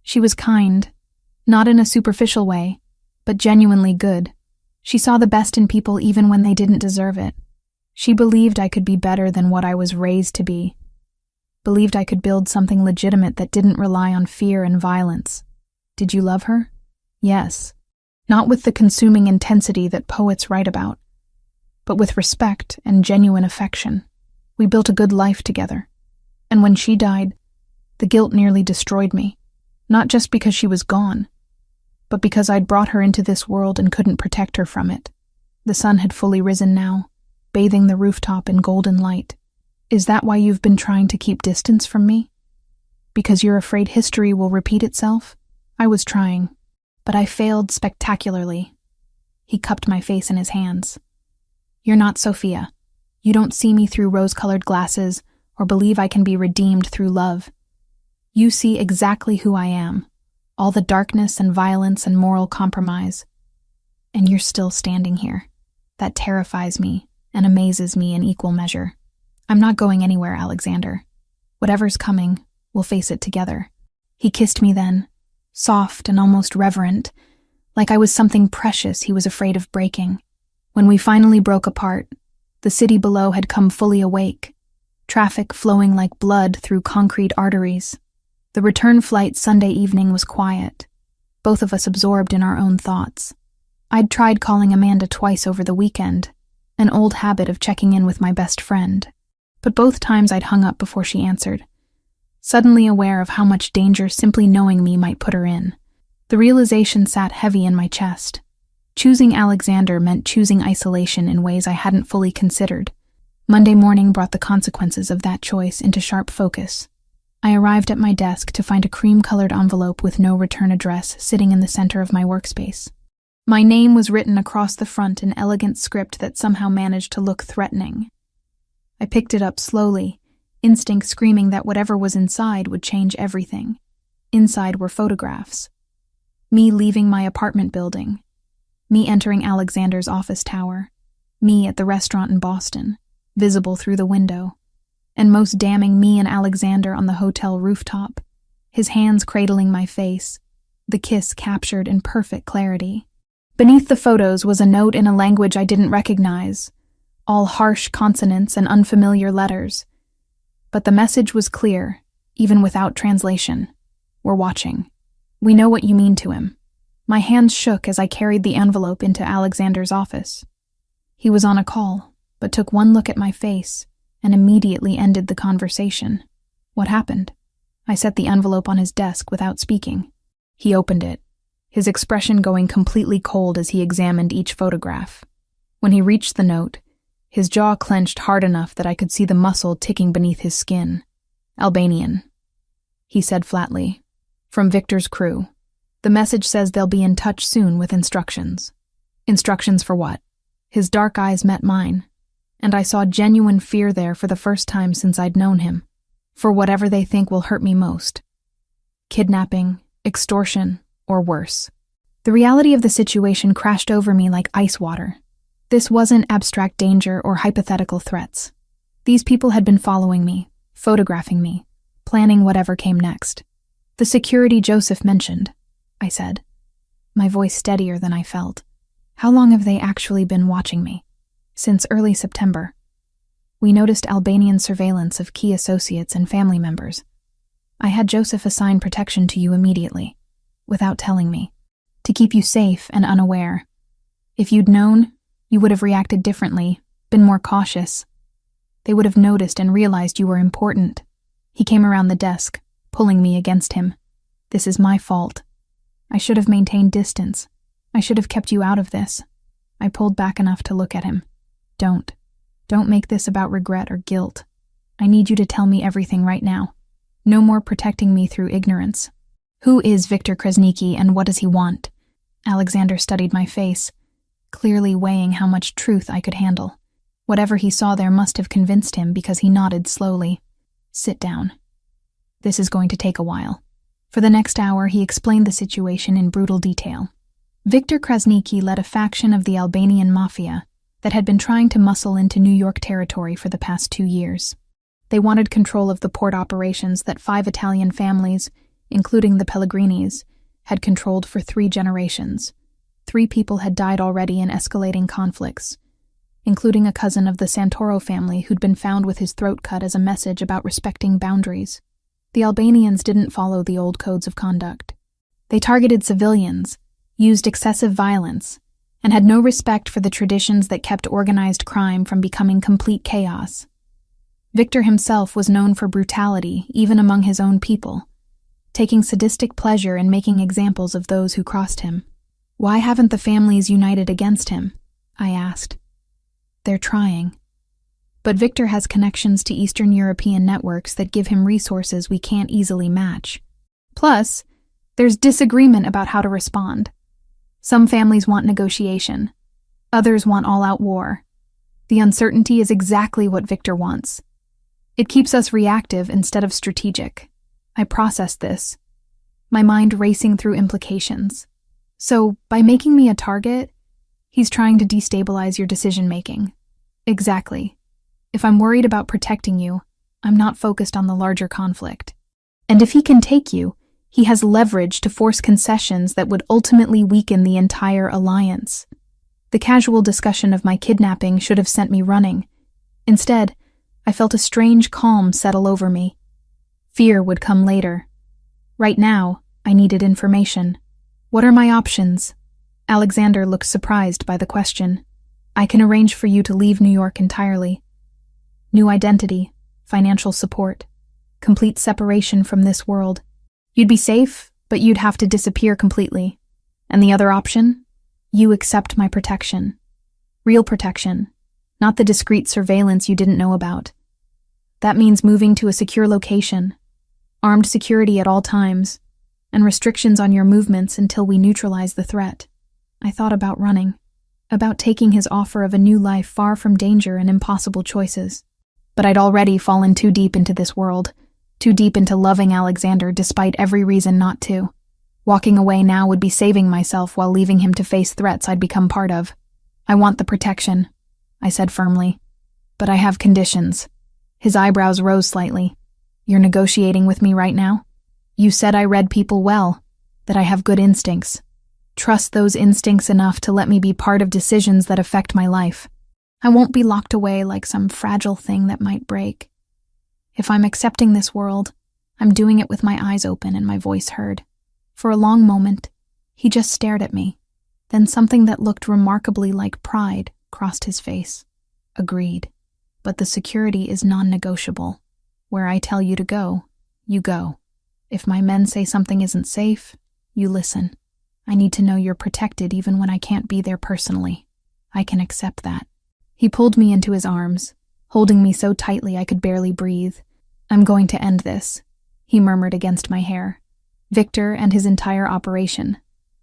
"She was kind, not in a superficial way, but genuinely good. She saw the best in people even when they didn't deserve it. She believed I could be better than what I was raised to be. Believed I could build something legitimate that didn't rely on fear and violence." "Did you love her?" "Yes. Not with the consuming intensity that poets write about, but with respect and genuine affection. We built a good life together. And when she died, the guilt nearly destroyed me. Not just because she was gone, but because I'd brought her into this world and couldn't protect her from it." The sun had fully risen now, bathing the rooftop in golden light. "Is that why you've been trying to keep distance from me? Because you're afraid history will repeat itself?" I was trying, but I failed spectacularly. He cupped my face in his hands. "You're not Sophia. You don't see me through rose-colored glasses or believe I can be redeemed through love. You see exactly who I am, all the darkness and violence and moral compromise. And you're still standing here. That terrifies me and amazes me in equal measure. I'm not going anywhere, Alexander. Whatever's coming, we'll face it together. He kissed me then, soft and almost reverent, like I was something precious he was afraid of breaking. When we finally broke apart, the city below had come fully awake, traffic flowing like blood through concrete arteries. The return flight Sunday evening was quiet, both of us absorbed in our own thoughts. I'd tried calling Amanda twice over the weekend, an old habit of checking in with my best friend, but both times I'd hung up before she answered, suddenly aware of how much danger simply knowing me might put her in. The realization sat heavy in my chest. Choosing Alexander meant choosing isolation in ways I hadn't fully considered. Monday morning brought the consequences of that choice into sharp focus. I arrived at my desk to find a cream-colored envelope with no return address sitting in the center of my workspace. My name was written across the front in elegant script that somehow managed to look threatening. I picked it up slowly, instinct screaming that whatever was inside would change everything. Inside were photographs. Me leaving my apartment building. Me entering Alexander's office tower. Me at the restaurant in Boston, visible through the window. And most damning, me and Alexander on the hotel rooftop, his hands cradling my face, the kiss captured in perfect clarity. Beneath the photos was a note in a language I didn't recognize, all harsh consonants and unfamiliar letters. But the message was clear, even without translation. We're watching. We know what you mean to him. My hands shook as I carried the envelope into Alexander's office. He was on a call, but took one look at my face and immediately ended the conversation. What happened? I set the envelope on his desk without speaking. He opened it, his expression going completely cold as he examined each photograph. When he reached the note, his jaw clenched hard enough that I could see the muscle ticking beneath his skin. Albanian, he said flatly. From Victor's crew. The message says they'll be in touch soon with instructions. Instructions for what? His dark eyes met mine, and I saw genuine fear there for the first time since I'd known him. For whatever they think will hurt me most. Kidnapping, extortion, or worse. The reality of the situation crashed over me like ice water. This wasn't abstract danger or hypothetical threats. These people had been following me, photographing me, planning whatever came next. The security Joseph mentioned, I said, my voice steadier than I felt. How long have they actually been watching me? Since early September. We noticed Albanian surveillance of key associates and family members. I had Joseph assign protection to you immediately, without telling me, to keep you safe and unaware. If you'd known, you would have reacted differently, been more cautious. They would have noticed and realized you were important. He came around the desk, pulling me against him. This is my fault. I should have maintained distance. I should have kept you out of this. I pulled back enough to look at him. Don't make this about regret or guilt. I need you to tell me everything right now. No more protecting me through ignorance. Who is Victor Krasniki and what does he want? Alexander studied my face, clearly weighing how much truth I could handle. Whatever he saw there must have convinced him because he nodded slowly. Sit down. This is going to take a while. For the next hour, he explained the situation in brutal detail. Victor Krasniki led a faction of the Albanian Mafia that had been trying to muscle into New York territory for the past 2 years. They wanted control of the port operations that 5 Italian families, including the Pellegrinis, had controlled for 3 generations. 3 people had died already in escalating conflicts, including a cousin of the Santoro family who'd been found with his throat cut as a message about respecting boundaries. The Albanians didn't follow the old codes of conduct. They targeted civilians, used excessive violence, and had no respect for the traditions that kept organized crime from becoming complete chaos. Victor himself was known for brutality even among his own people, taking sadistic pleasure in making examples of those who crossed him. Why haven't the families united against him? I asked. They're trying. But Victor has connections to Eastern European networks that give him resources we can't easily match. Plus, there's disagreement about how to respond. Some families want negotiation. Others want all-out war. The uncertainty is exactly what Victor wants. It keeps us reactive instead of strategic. I processed this, my mind racing through implications. So, by making me a target, He's trying to destabilize your decision-making. Exactly. If I'm worried about protecting you, I'm not focused on the larger conflict. And if he can take you, he has leverage to force concessions that would ultimately weaken the entire alliance. The casual discussion of my kidnapping should have sent me running. Instead, I felt a strange calm settle over me. Fear would come later. Right now, I needed information. What are my options? Alexander looked surprised by the question. I can arrange for you to leave New York entirely. New identity, financial support, complete separation from this world. You'd be safe, but you'd have to disappear completely. And the other option? You accept my protection. Real protection, not the discreet surveillance you didn't know about. That means moving to a secure location, armed security at all times, and restrictions on your movements until we neutralize the threat. I thought about running, about taking his offer of a new life far from danger and impossible choices. But I'd already fallen too deep into this world, too deep into loving Alexander despite every reason not to. Walking away now would be saving myself while leaving him to face threats I'd become part of. I want the protection, I said firmly. But I have conditions. His eyebrows rose slightly. You're negotiating with me right now? You said I read people well, that I have good instincts. Trust those instincts enough to let me be part of decisions that affect my life. I won't be locked away like some fragile thing that might break. If I'm accepting this world, I'm doing it with my eyes open and my voice heard. For a long moment, he just stared at me. Then something that looked remarkably like pride crossed his face. Agreed. But the security is non-negotiable. Where I tell you to go, you go. If my men say something isn't safe, you listen. I need to know you're protected even when I can't be there personally. I can accept that. He pulled me into his arms, holding me so tightly I could barely breathe. I'm going to end this, he murmured against my hair. Victor and his entire operation.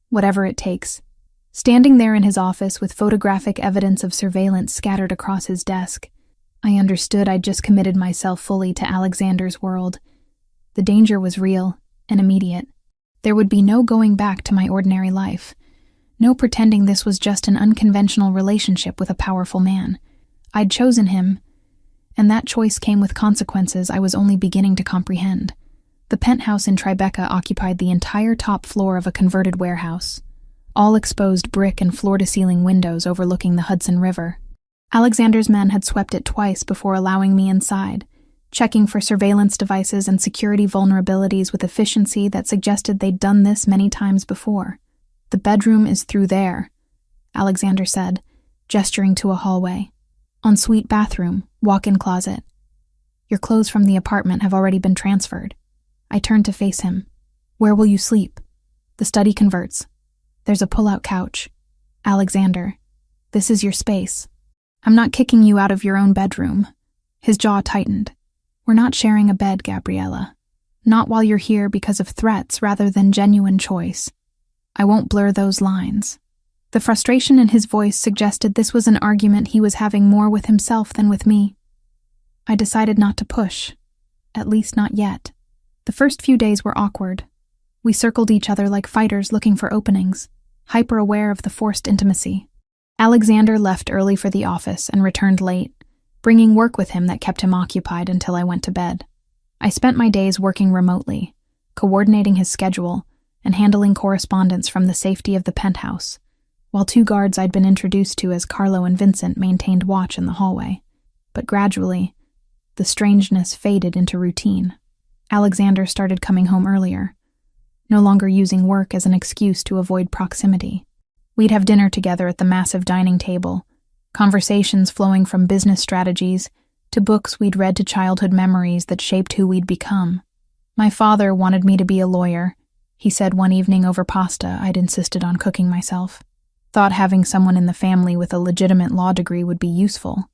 Whatever it takes. Standing there in his office with photographic evidence of surveillance scattered across his desk, I understood I'd just committed myself fully to Alexander's world. The danger was real and immediate. There would be no going back to my ordinary life. No pretending this was just an unconventional relationship with a powerful man. I'd chosen him, and that choice came with consequences I was only beginning to comprehend. The penthouse in Tribeca occupied the entire top floor of a converted warehouse, all exposed brick and floor-to-ceiling windows overlooking the Hudson River. Alexander's men had swept it twice before allowing me inside, checking for surveillance devices and security vulnerabilities with efficiency that suggested they'd done this many times before. The bedroom is through there, Alexander said, gesturing to a hallway. Ensuite bathroom, walk-in closet. Your clothes from the apartment have already been transferred. I turned to face him. Where will you sleep? The study converts. There's a pull-out couch. Alexander, this is your space. I'm not kicking you out of your own bedroom. His jaw tightened. We're not sharing a bed, Gabriella. Not while you're here because of threats rather than genuine choice. I won't blur those lines. The frustration in his voice suggested this was an argument he was having more with himself than with me. I decided not to push. At least not yet. The first few days were awkward. We circled each other like fighters looking for openings, hyper-aware of the forced intimacy. Alexander left early for the office and returned late, bringing work with him that kept him occupied until I went to bed. I spent my days working remotely, coordinating his schedule, and handling correspondence from the safety of the penthouse, while two guards I'd been introduced to as Carlo and Vincent maintained watch in the hallway. But gradually, the strangeness faded into routine. Alexander started coming home earlier, no longer using work as an excuse to avoid proximity. We'd have dinner together at the massive dining table, conversations flowing from business strategies to books we'd read to childhood memories that shaped who we'd become. My father wanted me to be a lawyer, he said one evening over pasta I'd insisted on cooking myself. Thought having someone in the family with a legitimate law degree would be useful.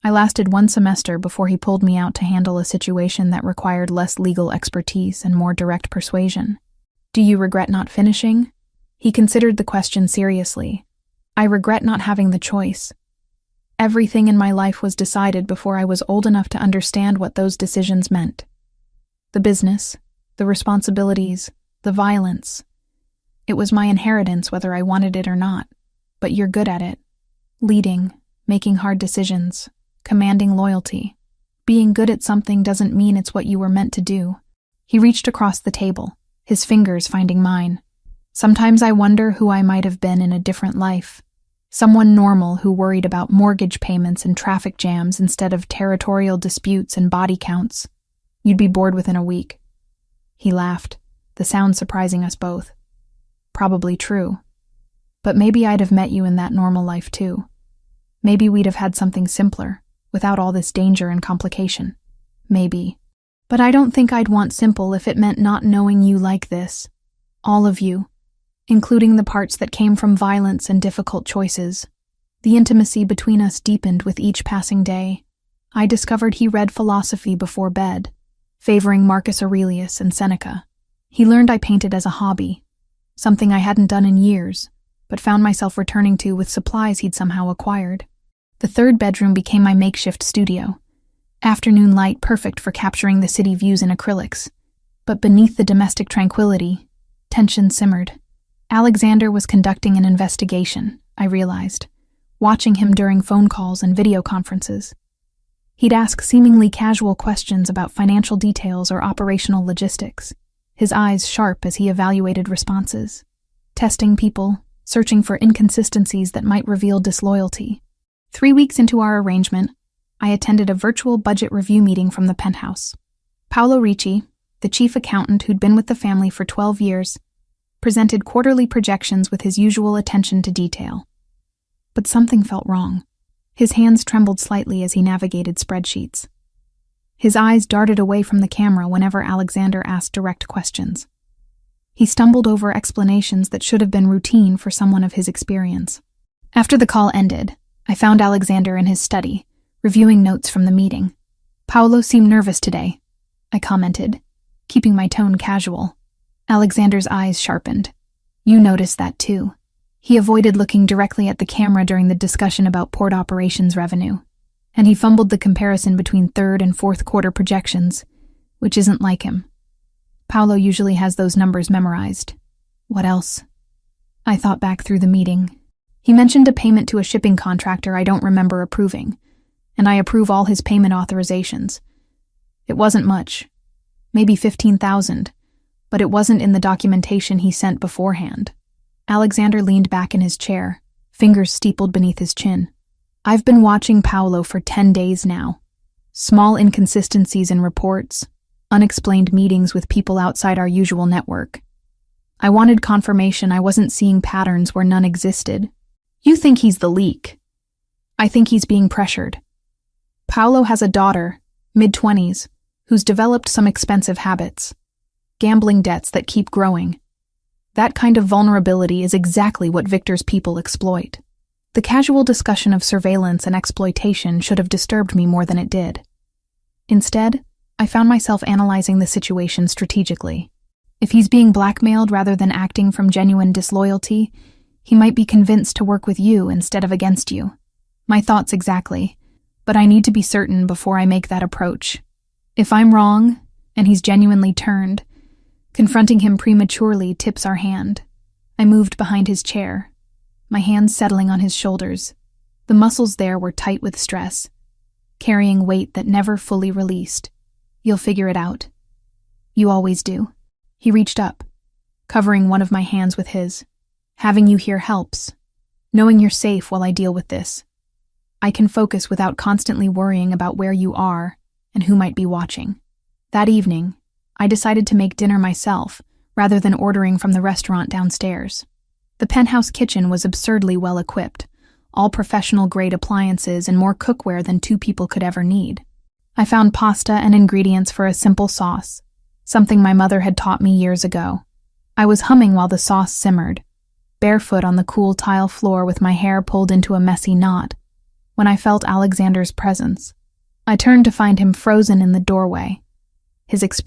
I lasted 1 semester before he pulled me out to handle a situation that required less legal expertise and more direct persuasion. Do you regret not finishing? He considered the question seriously. I regret not having the choice. Everything in my life was decided before I was old enough to understand what those decisions meant. The business, the responsibilities, the violence. It was my inheritance whether I wanted it or not. but you're good at it. Leading, making hard decisions, commanding loyalty. Being good at something doesn't mean it's what you were meant to do. He reached across the table, his fingers finding mine. Sometimes I wonder who I might have been in a different life. Someone normal who worried about mortgage payments and traffic jams instead of territorial disputes and body counts. You'd be bored within a week. He laughed, the sound surprising us both. Probably true. But maybe I'd have met you in that normal life too. Maybe we'd have had something simpler, without all this danger and complication. Maybe. But I don't think I'd want simple if it meant not knowing you like this. All of you. Including the parts that came from violence and difficult choices. The intimacy between us deepened with each passing day. I discovered he read philosophy before bed, favoring Marcus Aurelius and Seneca. He learned I painted as a hobby, something I hadn't done in years, but found myself returning to with supplies he'd somehow acquired. The third bedroom became my makeshift studio. Afternoon light perfect for capturing the city views in acrylics. But beneath the domestic tranquility, tension simmered. Alexander was conducting an investigation, I realized, watching him during phone calls and video conferences. He'd ask seemingly casual questions about financial details or operational logistics, his eyes sharp as he evaluated responses, testing people, searching for inconsistencies that might reveal disloyalty. 3 weeks into our arrangement, I attended a virtual budget review meeting from the penthouse. Paolo Ricci, the chief accountant who'd been with the family for 12 years, presented quarterly projections with his usual attention to detail. But something felt wrong. His hands trembled slightly as he navigated spreadsheets. His eyes darted away from the camera whenever Alexander asked direct questions. He stumbled over explanations that should have been routine for someone of his experience. After the call ended, I found Alexander in his study, reviewing notes from the meeting. "Paolo seemed nervous today," I commented, keeping my tone casual. Alexander's eyes sharpened. "You noticed that too." He avoided looking directly at the camera during the discussion about port operations revenue, and he fumbled the comparison between third and fourth quarter projections, which isn't like him. Paolo usually has those numbers memorized. What else? I thought back through the meeting. He mentioned a payment to a shipping contractor I don't remember approving, and I approve all his payment authorizations. It wasn't much, maybe $15,000, but it wasn't in the documentation he sent beforehand. Alexander leaned back in his chair, fingers steepled beneath his chin. "I've been watching Paolo for 10 days now. Small inconsistencies in reports, unexplained meetings with people outside our usual network. I wanted confirmation I wasn't seeing patterns where none existed. You think he's the leak. I think he's being pressured. Paolo has a daughter, mid-20s, who's developed some expensive habits. Gambling debts that keep growing. That kind of vulnerability is exactly what Victor's people exploit. The casual discussion of surveillance and exploitation should have disturbed me more than it did. Instead, I found myself analyzing the situation strategically. If he's being blackmailed rather than acting from genuine disloyalty, he might be convinced to work with you instead of against you. My thoughts exactly, but I need to be certain before I make that approach. If I'm wrong, and he's genuinely turned, confronting him prematurely tips our hand. I moved behind his chair, my hands settling on his shoulders. The muscles there were tight with stress, carrying weight that never fully released. "You'll figure it out. You always do." He reached up, covering one of my hands with his. "Having you here helps. Knowing you're safe while I deal with this. I can focus without constantly worrying about where you are and who might be watching." That evening, I decided to make dinner myself rather than ordering from the restaurant downstairs. The penthouse kitchen was absurdly well equipped, all professional-grade appliances and more cookware than 2 people could ever need. I found pasta and ingredients for a simple sauce, something my mother had taught me years ago. I was humming while the sauce simmered, barefoot on the cool tile floor with my hair pulled into a messy knot, when I felt Alexander's presence. I turned to find him frozen in the doorway, his expression